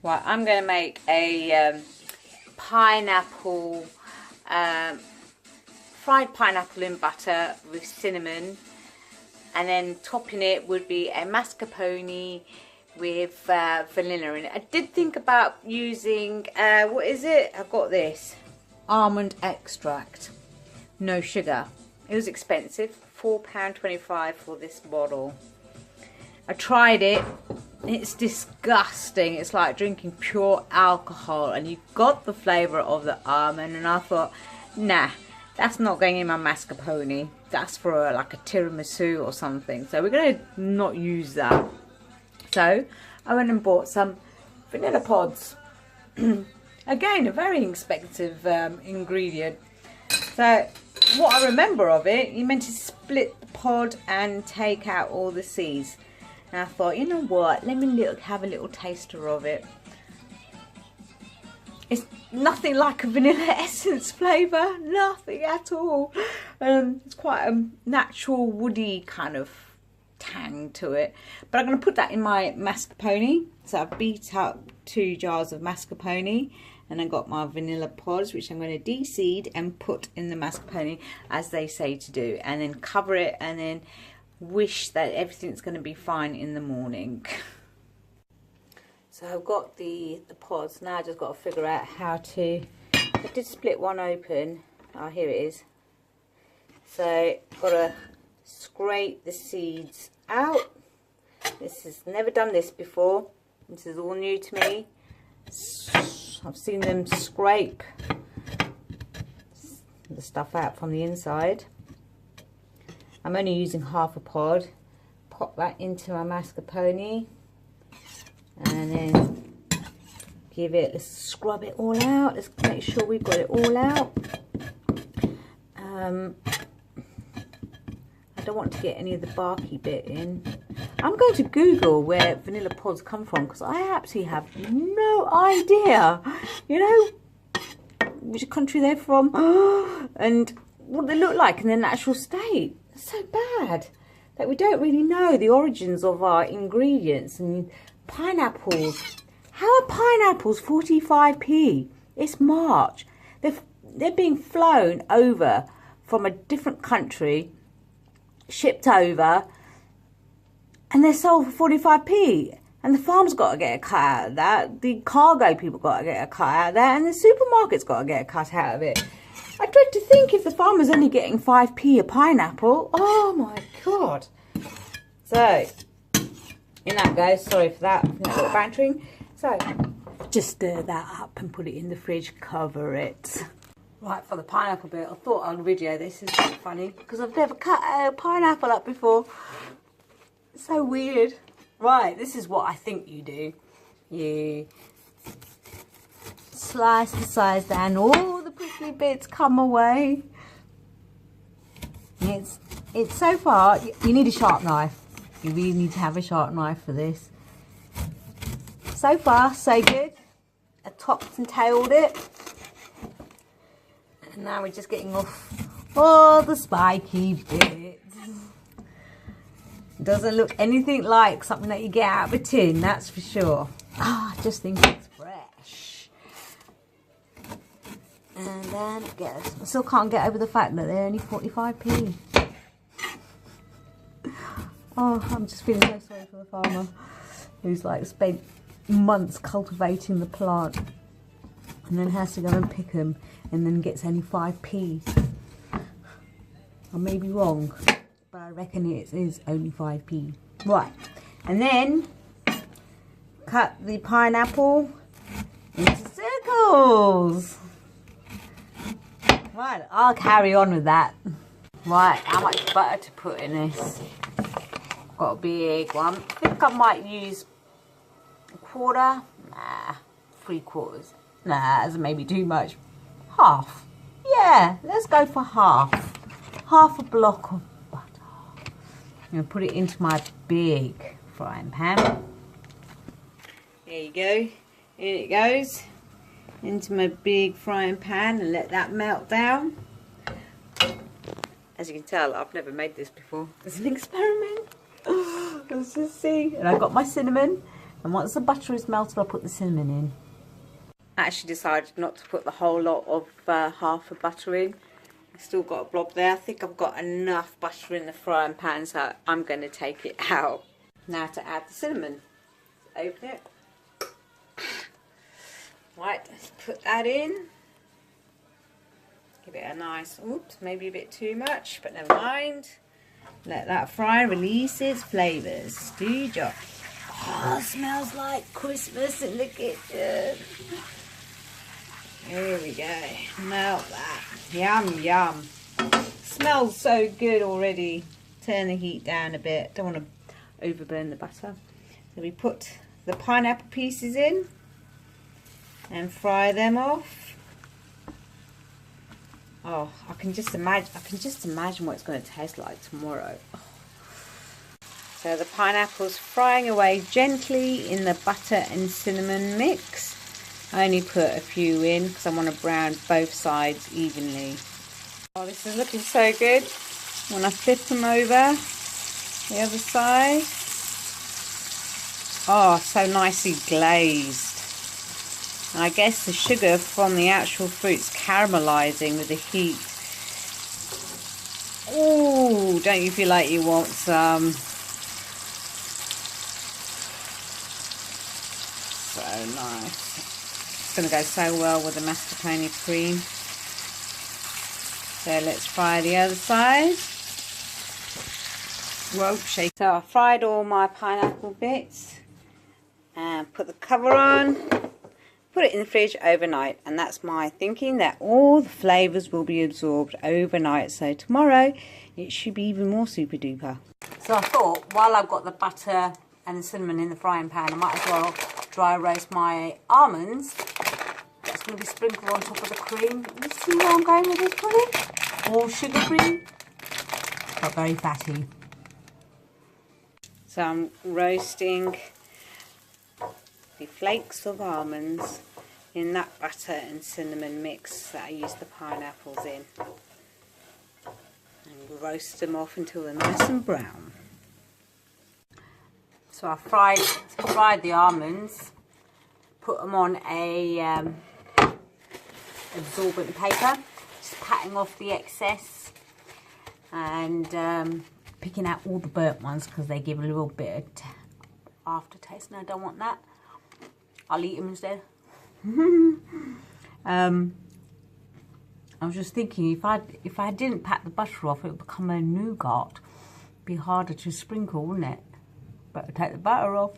Right, I'm going to make a pineapple, fried pineapple in butter with cinnamon, and then topping it would be a mascarpone with vanilla in it. I did think about using, what is it? I've got this, almond extract, no sugar. It was expensive, £4.25 for this bottle. I tried it. It's disgusting. It's like drinking pure alcohol, and you got the flavour of the almond, and I thought, nah, that's not going in my mascarpone. That's for like a tiramisu or something. So we're going to not use that. So I went and bought some vanilla pods. Again, a very expensive ingredient. So what I remember of it, you meant to split the pod and take out all the seeds. And I thought, you know what, let me have a little taster of it. It's nothing like a vanilla essence flavour, nothing at all. It's quite a natural woody kind of tang to it. But I'm going to put that in my mascarpone. So I've beat up 2 jars of mascarpone, and I got my vanilla pods, which I'm going to de-seed and put in the mascarpone as they say to do, and then cover it, and then wish that everything's going to be fine in the morning. So I've got the pods now. I just got to figure out how to, I did split one open. Oh, here it is. So got to scrape the seeds out. This has never done this before. This is all new to me. I've seen them scrape the stuff out from the inside. I'm only using half a pod. Pop that into my mascarpone, and then let's scrub it all out. Let's make sure we've got it all out. I don't want to get any of the barky bit in. I'm going to Google where vanilla pods come from, because I absolutely have no idea, you know, which country they're from and what they look like in their natural state. It's so bad that we don't really know the origins of our ingredients. And pineapples, how are pineapples 45p? It's March. They're being flown over from a different country, shipped over, and they're sold for 45p. And the farm's got to get a cut out of that. The cargo people got to get a cut out of that, and the supermarket's got to get a cut out of it. I dread to think if the farmer's only getting 5p a pineapple. Oh my god. So, in that goes. Sorry for that little bantering. So, just stir that up and put it in the fridge. Cover it. Right, for the pineapple bit, I thought I'd video this. It's quite funny, because I've never cut a pineapple up before. It's so weird. Right, this is what I think you do. You slice the sides down, all the prickly bits come away. It's so far, you need a sharp knife. You really need to have a sharp knife for this. So far, so good. I topped and tailed it. And now we're just getting off all the spiky bits. Doesn't look anything like something that you get out of a tin, that's for sure. I just think it's fresh. And then I still can't get over the fact that they're only 45p. Oh, I'm just feeling so sorry for the farmer who's like spent months cultivating the plant and then has to go and pick them and then gets only 5p. I may be wrong, but I reckon it is only 5p. Right, and then cut the pineapple into circles. Right, I'll carry on with that. Right, how much butter to put in this? Got a big one. I think I might use a quarter. Nah, 3/4. Nah, that's maybe too much. Half. Yeah, let's go for half. Half a block of butter. I'm going to put it into my big frying pan. There you go. In it goes. Into my big frying pan and let that melt down. As you can tell, I've never made this before. It's an experiment. Let's just see. And I've got my cinnamon. And once the butter is melted, I'll put the cinnamon in. I actually decided not to put the whole lot of half of butter in. I've still got a blob there. I think I've got enough butter in the frying pan, so I'm going to take it out. Now to add the cinnamon. Open it. Right, let's put that in. Give it a nice, oops, maybe a bit too much, but never mind. Let that fry, release its flavours. Do your job. Oh, it smells like Christmas in the kitchen. Here we go. Melt that. Yum, yum. Smells so good already. Turn the heat down a bit. Don't want to overburn the butter. So we put the pineapple pieces in and fry them off. Oh, I can just imagine what it's going to taste like tomorrow. Oh. So the pineapple's frying away gently in the butter and cinnamon mix. I only put a few in because I want to brown both sides evenly. Oh, this is looking so good. When I flip them over the other side. Oh, so nicely glazed. And I guess the sugar from the actual fruit's caramelizing with the heat. Oh, don't you feel like you want some? So nice. It's going to go so well with the mascarpone cream. So let's fry the other side. Whoa, shake. So I fried all my pineapple bits and put the cover on. Put it in the fridge overnight, and that's my thinking, that all the flavours will be absorbed overnight, so tomorrow it should be even more super duper. So I thought, while I've got the butter and the cinnamon in the frying pan, I might as well dry roast my almonds. That's going to be sprinkled on top of the cream. You see where I'm going with this pudding? All sugar free, but very fatty. So I'm roasting the flakes of almonds in that butter and cinnamon mix that I used the pineapples in, and roast them off until they're nice and brown. So I fried the almonds, put them on a absorbent paper, just patting off the excess and picking out all the burnt ones because they give a little bit of aftertaste, and I don't want that. I'll eat them instead. I was just thinking, if I didn't pat the butter off, it would become a nougat. It'd be harder to sprinkle, wouldn't it? Better take the butter off.